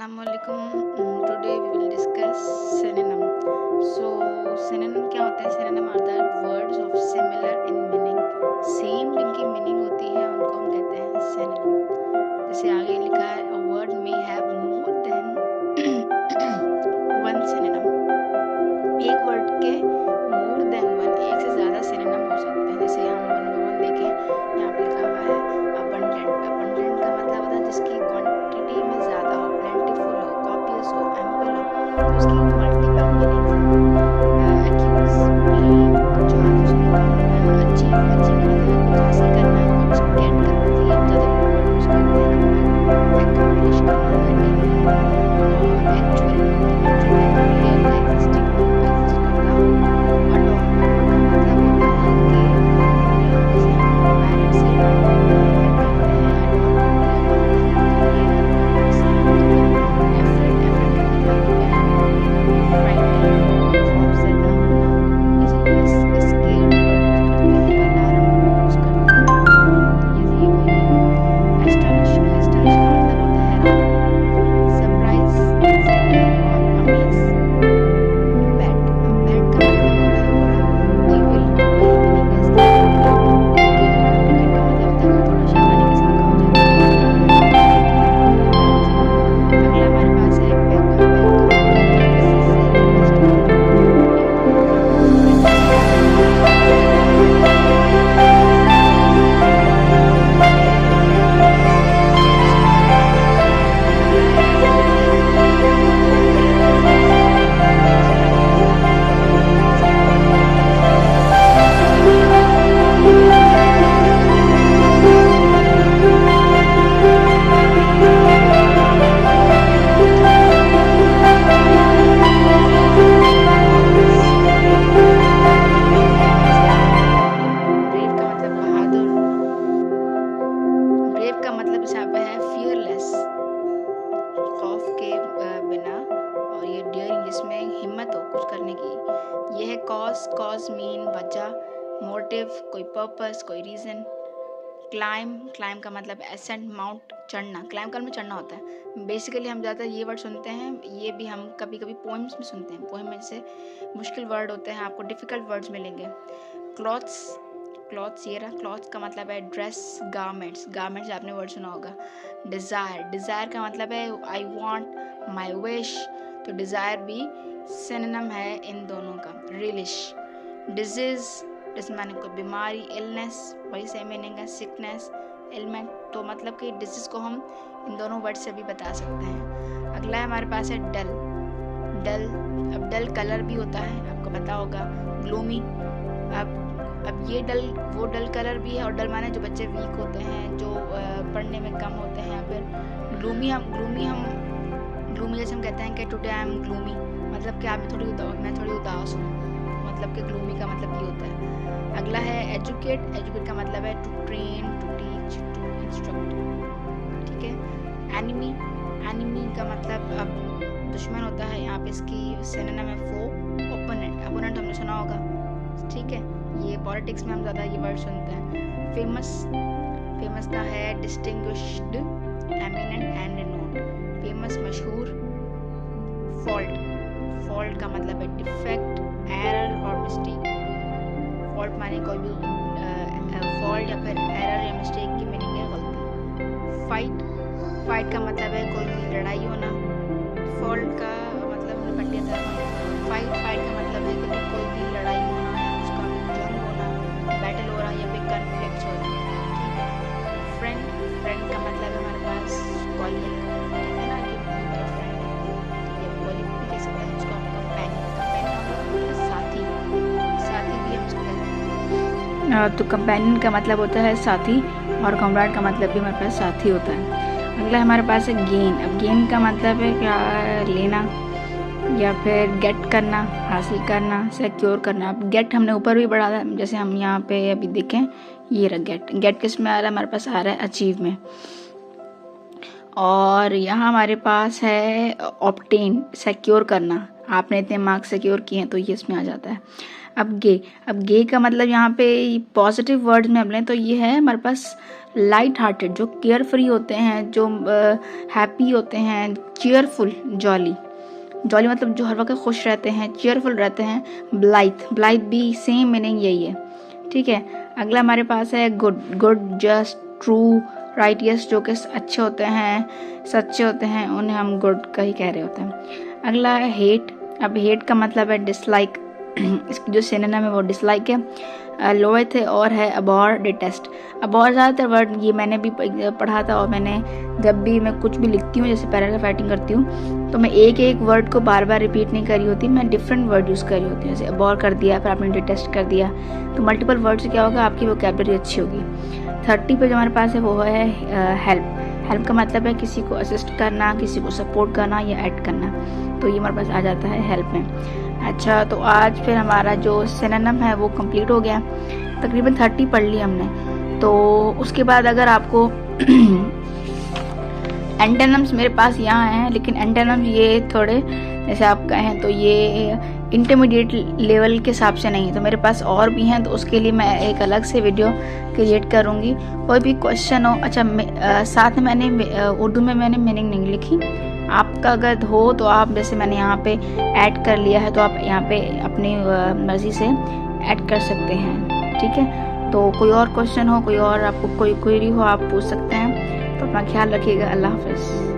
Assalamualaikum. Today we will discuss synonym. So synonym क्या होता है? Synonym are the words of similar in meaning. Same जिनकी meaning होती है उनको हम कहते हैं synonym. जैसे आगे लिखा है a word may have more than one synonym. एक word के more than one एक से ज़्यादा synonym हो सकते हैं. जैसे हम नंबर 1 देखें, यहाँ पे लिखा हुआ है abundant. abundant का मतलब होता है जिसकी क्वांटिटी में ज़्यादा हो, plentiful हो, copious हो, ample हो, तो उसकी multiple meanings हैं. accuse, blame, charge, achieve का मतलब कुछ हासिल करना, कुछ get करना, ये ज़्यादा word use करते हैं. accomplish करना, attain करना, actual temporary होता है existing करना, adorn मतलब होता है कि जैसे हम married से कॉज मीन वजह, मोटिव कोई पर्पस कोई रीज़न. क्लाइम का मतलब एसेंट माउंट चढ़ना. क्लाइम का मतलब चढ़ना होता है. बेसिकली हम ज़्यादातर ये वर्ड सुनते हैं, ये भी हम कभी कभी पोएम्स में सुनते हैं. पोएम में से मुश्किल वर्ड होते हैं, आपको डिफ़िकल्ट वर्ड्स मिलेंगे. क्लॉथ्स ये रहा. क्लॉथ्स का मतलब है ड्रेस. गारमेंट्स आपने वर्ड सुना होगा. डिज़ायर का मतलब है आई वॉन्ट, माई विश. तो डिज़ायर भी सिनोनिम है इन दोनों का. रिलिश. डिजीज़ माने कोई बीमारी. इलनेस वही सेम मीनिंग है. Sickness, element. तो मतलब कि डिजीज़ को हम इन दोनों वर्ड से भी बता सकते हैं. अगला है हमारे पास है डल. अब डल कलर भी होता है, आपको पता होगा. ग्लूमी. अब ये डल वो डल कलर भी है, और डल माने जो बच्चे वीक होते हैं, जो पढ़ने में कम होते हैं. या फिर ग्लूमी जैसे हम कहते हैं कि टुडे आई एम ग्लूमी, मतलब कि मैं थोड़ी उदास हूँ. मतलब कि ग्लूमी का मतलब ये होता है. अगला है एजुकेट का मतलब है to train, to teach, to instruct. ठीक है. एनिमी का मतलब अब दुश्मन होता है. यहाँ पे इसकी सिनोनिम है फो. ओपोनेंट हमने सुना होगा. ठीक है. ये पॉलिटिक्स में हम ज़्यादा ये वर्ड सुनते हैं. फेमस का है distinguished, eminent and renowned. Famous मशहूर. फॉल्ट का मतलब है डिफेक्ट, एरर और मिस्टेक. फॉल्ट माने कोई भी फॉल्ट या फिर एरर या मिस्टेक की मीनिंग है गलती. फाइट का मतलब है कोई भी लड़ाई होना. फॉल्ट का मतलब पट्टिया था. फाइट का मतलब है कि कोई भी लड़ाई होना, उसका जंग होना, बैटल हो रहा या फिर कॉन्फ्लिक्ट हो रहा. ठीक है. फ्रेंड का मतलब है हमारे पास कॉलीग. ठीक है ना, कि मेरा फ्रेंड है. ठीक है. कॉलीग भी कह सकते हैं उसको. कंपेनियन साथी भी हम उसको कहते हैं. तो कंपेनियन का मतलब होता है साथी, और कॉमरेड का मतलब भी हमारे पास साथी होता है. अगला हमारे पास है गेन. अब गेन का मतलब है क्या? लेना या फिर गेट करना, हासिल करना, सिक्योर करना. अब गेट हमने ऊपर भी बढ़ा था, जैसे हम यहाँ पे अभी देखें, ये रहा गेट किस में आ रहा है? हमारे पास आ रहा है अचीव में. और यहाँ हमारे पास है ऑब्टेन, सिक्योर करना. आपने इतने मार्क्स सिक्योर किए हैं, तो ये इसमें आ जाता है. अब गे का मतलब यहाँ पे पॉजिटिव वर्ड्स में हम लें तो ये है हमारे पास लाइट हार्टेड, जो केयर फ्री होते हैं, जो हैप्पी होते हैं, चीयरफुल, जॉली मतलब जो हर वक्त खुश रहते हैं, चीयरफुल रहते हैं। ब्लाइथ भी सेम मीनिंग यही है, ठीक है। अगला हमारे पास है गुड, जस्ट, ट्रू, राइटियस, जो कि अच्छे होते हैं, सच्चे होते हैं, उन्हें हम गुड का ही कह रहे होते हैं। अगला है हेट। अब हेट का मतलब है डिसलाइक, इसकी जो सिनोनिम है वो डिसलाइक है। लोएथ है और है अबॉर, डिटेस्ट। अबॉर ज़्यादातर वर्ड ये मैंने भी पढ़ा था, और मैंने जब भी मैं कुछ भी लिखती हूँ, जैसे पैराग्राफ राइटिंग करती हूँ, तो मैं एक वर्ड को बार बार रिपीट नहीं करी होती, मैं डिफरेंट वर्ड यूज़ करी होती हूँ। जैसे अबॉर कर दिया, फिर आपने डिटेस्ट कर दिया, तो मल्टीपल वर्ड से क्या होगा, आपकी वोकैबुलरी अच्छी होगी। 30 पे जो हमारे पास है वो है हेल्प का मतलब है किसी को असिस्ट करना, किसी को सपोर्ट करना या ऐड करना, तो ये हमारे पास आ जाता है हेल्प में। अच्छा, तो आज फिर हमारा जो सिनोनिम है वो कंप्लीट हो गया, तकरीबन 30 पढ़ ली हमने। तो उसके बाद अगर आपको एंटोनिम्स मेरे पास यहाँ हैं, लेकिन एंटोनिम्स ये थोड़े, जैसे आप कहें तो ये इंटरमीडिएट लेवल के हिसाब से नहीं है, तो मेरे पास और भी हैं, तो उसके लिए मैं एक अलग से वीडियो क्रिएट करूँगी। कोई भी क्वेश्चन हो, अच्छा साथ में मैंने उर्दू में मैंने मीनिंग नहीं लिखी, आपका अगर हो तो आप, जैसे मैंने यहाँ पे ऐड कर लिया है, तो आप यहाँ पे अपनी मर्ज़ी से ऐड कर सकते हैं, ठीक है। तो कोई और क्वेश्चन हो, कोई और आपको कोई क्वेरी हो, आप पूछ सकते हैं। तो अपना ख्याल रखिएगा। अल्लाह हाफ़िज़।